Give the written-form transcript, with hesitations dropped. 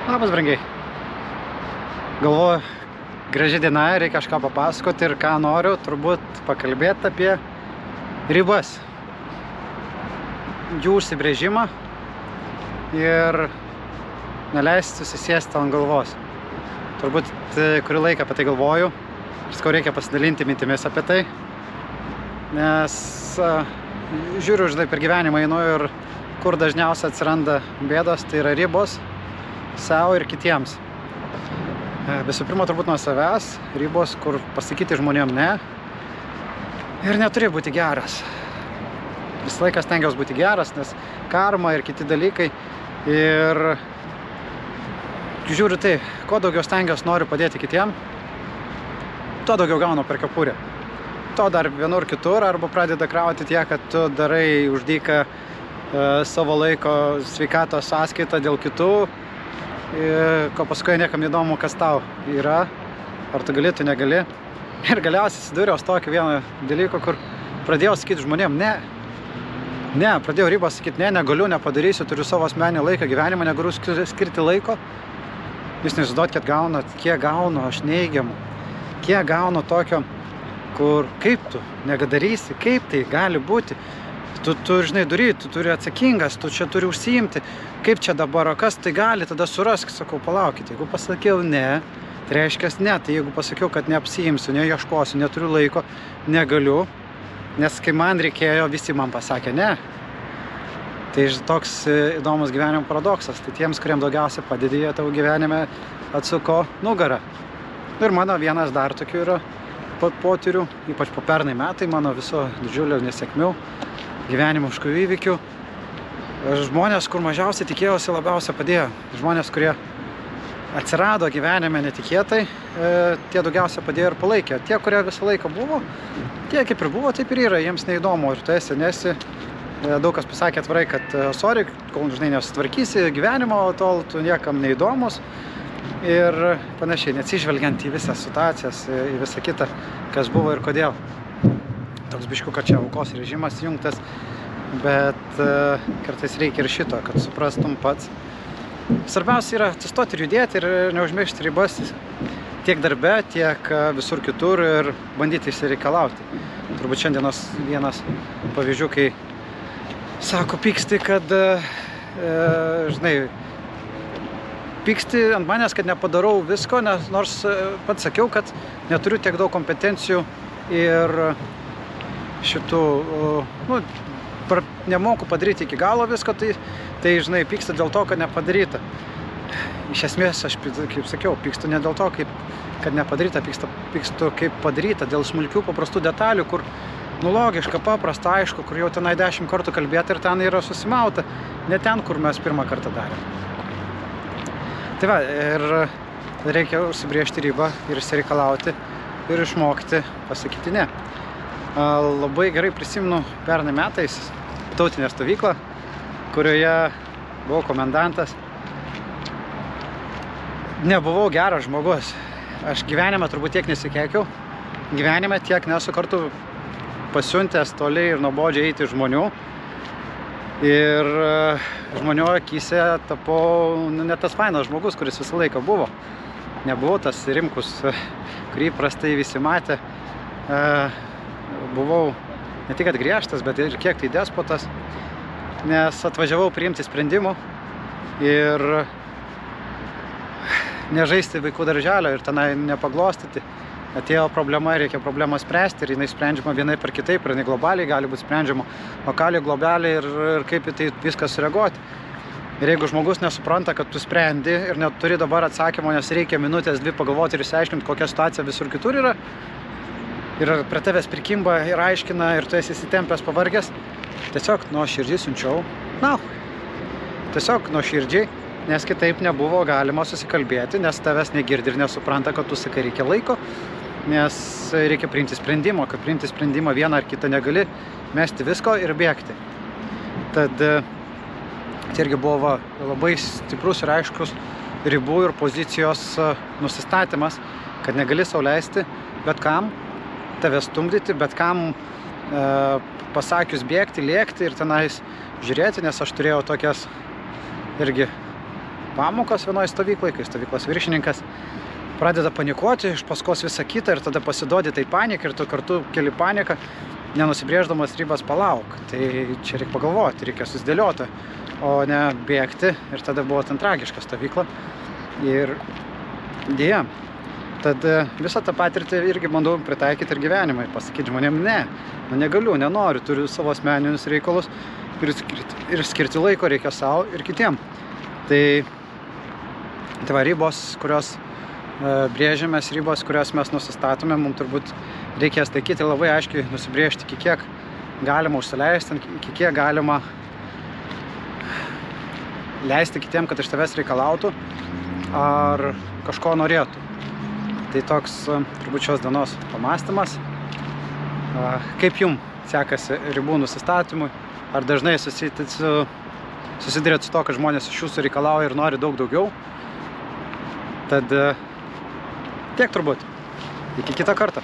Labas, brangiai. Galvoju, graži diena, reikia kažką papasakoti ir ką noriu, turbūt pakalbėti apie ribas. Jų užsibrėžimą ir neleisti susisėsti ant galvos. Turbūt kurį laiką apie tai galvoju ir skau reikia pasidalinti mintimis apie tai, nes žiūriu, žinai, per gyvenimą einu ir kur dažniausiai atsiranda bėdos, tai yra ribos sau ir kitiems. Visų pirma, turbūt nuo savęs, ribos, kur pasakyti žmonėm ne ir neturi būti geras. Visą laiką stengiausi būti geras, nes karma ir kiti dalykai. Ir žiūriu tai, kuo daugiau stengiausi noriu padėti kitiem, tuo daugiau gaunu per kepurę. To dar vienur kitur, arba pradeda krauti tiek, kad tu darai už dyką savo laiko sveikatos sąskaitą dėl kitų, ko paskui niekam įdomu, kas tau yra, ar tu gali, tu negali. Ir galiausiai susidūriau su tokiu vienu dalyku, kur pradėjau sakyti žmonėm ne, pradėjau ribas sakyti ne, negaliu, nepadarysiu, turiu savo asmeninį laiką, gyvenimą, negaliu skirti laiko. Jūs neįsivaizduojat, kad gaunat, kiek gaunu aš neigiamų, kiek gaunu tokio, kur kaip tu negadarysi, kaip tai gali būti. Tu žinai, tu turi atsakingas, tu čia turi užsiimti, kaip čia dabar, o kas tai gali, tada surask, sakau, palaukit, jeigu pasakiau ne, tai reiškia ne, tai jeigu pasakiau, kad neapsiimsiu, neieškosiu, neturiu laiko, negaliu, nes kai man reikėjo, visi man pasakė ne. Tai toks įdomus gyvenimo paradoksas, tai tiems, kuriems daugiausiai padedi, jie tavo gyvenime atsuko nugarą. Ir mano vienas dar tokių yra potyrių, ypač po pernai metai, mano viso didžiulio nesėkmių, gyvenimiškų įvykių. Žmonės, kur mažiausiai tikėjausi, labiausiai padėjo. Žmonės, kurie atsirado gyvenime netikėtai, tie daugiausiai padėjo ir palaikė. Tie, kurie visą laiką buvo, tie kaip ir buvo, taip ir yra, jiems neįdomu. Ir tu nesi, daug kas pasakė atvirai, kad sorry, kol žinai nesutvarkysi gyvenimo, tol tu niekam neįdomus. Ir panašiai, neatsižvelgiant į visas situacijas, į visą kitą, kas buvo ir kodėl. Toks biškiu, kad čia aukos režimas jungtas, bet kartais reikia ir šito, kad suprastum pats. Svarbiausia yra atsistoti ir judėti ir neužmiršti ribas tiek darbe, tiek visur kitur ir bandyti išsireikalauti. Turbūt šiandienos vienas pavyzdžių, kai sako, pyksti, kad, žinai, pyksti ant manęs, kad nepadarau visko, nors pats sakiau, kad neturiu tiek daug kompetencijų ir šitų, nemoku padaryti iki galo visko, tai žinai, pyksta dėl to, kad nepadaryta. Iš esmės, aš, kaip sakiau, pykstu ne dėl to, kad nepadaryta, pykstu kaip padaryta, dėl smulkių paprastų detalių, kur, logiška, paprasta, aišku, kur jau tenai 10 kartų kalbėti ir ten yra susimauta, ne ten, kur mes pirmą kartą darėm. Tai va, ir reikia užsibrėžti ribą ir išsireikalauti ir išmokti pasakyti ne. Labai gerai prisimenu pernai metais tautinę stovyklą, kurioje buvau komendantas. Nebuvau geras žmogus. Aš gyvenime turbūt tiek nesikeikiau. Gyvenime tiek nesu kartu pasiuntęs toli ir nuobodžiai eiti žmonių. Ir žmonių akyse tapau ne tas fainas žmogus, kuris visą laiką buvo. Nebuvau tas rimkus, kurį prastai visi matė. Buvau ne tik kad griežtas, bet ir kiek tai despotas, nes atvažiavau priimti sprendimų ir nežaisti vaikų darželio ir tenai nepaglostyti. Atėjo problema, reikia problemą spręsti ir jinai sprendžiama vienaip ar kitaip, ir jinai globaliai gali būti sprendžiama, lokaliai, globaliai ir kaip į tai viskas sureaguoti. Ir jeigu žmogus nesupranta, kad tu sprendi ir neturi dabar atsakymo, nes reikia minutės, dvi pagalvoti ir išsiaiškinti, kokia situacija visur kitur yra, ir prie tavęs prikimba ir aiškina, ir tu esi įsitempęs, pavargęs, tiesiog nuoširdžiai siunčiau Tiesiog nuoširdžiai, nes kitaip nebuvo galima susikalbėti, nes tavęs negirdi ir nesupranta, kad tu sakai reikia laiko, nes reikia priimti sprendimą, kad priimti sprendimą vieną ar kitą negali mesti visko ir bėgti. Tad tai irgi buvo labai stiprus ir aiškus ribų ir pozicijos nusistatymas, kad negali sau leisti bet kam tave stumdyti, bet kam pasakius bėgti, lėkti ir tenais žiūrėti, nes aš turėjau tokias irgi pamokos vienoje stovykloje, kai stovyklos viršininkas pradeda panikuoti, iš paskos visą kitą ir tada pasiduodi tai panikai ir tu kartu keli paniką, nenusibrėždamas ribas palauk. Tai čia reikia pagalvoti, reikia susidėlioti, o ne bėgti ir tada buvo ten tragiška stovykla. Ir dėja, tad visą tą patirtį irgi bandau pritaikyti ir gyvenimą ir pasakyti žmonėm, ne, negaliu, nenoriu, turiu savo asmeninius reikalus ir skirti laiko reikia savo ir kitiem. Tai va, ribos, kurios brėžiamės, ribos, kurios mes nusistatome, mums turbūt reikės taikyti labai aiškiai nusibrėžti, iki kiek galima užsileisti, iki kiek galima leisti kitiem, kad iš tavęs reikalautų ar kažko norėtų. Tai toks turbūt šios dienos pamąstymas. Kaip jum sekasi ribų nusistatymui? Ar dažnai susidurėt su to, kad žmonės iš jūsų reikalauja ir nori daug daugiau? Tad tiek turbūt. Iki kitą kartą.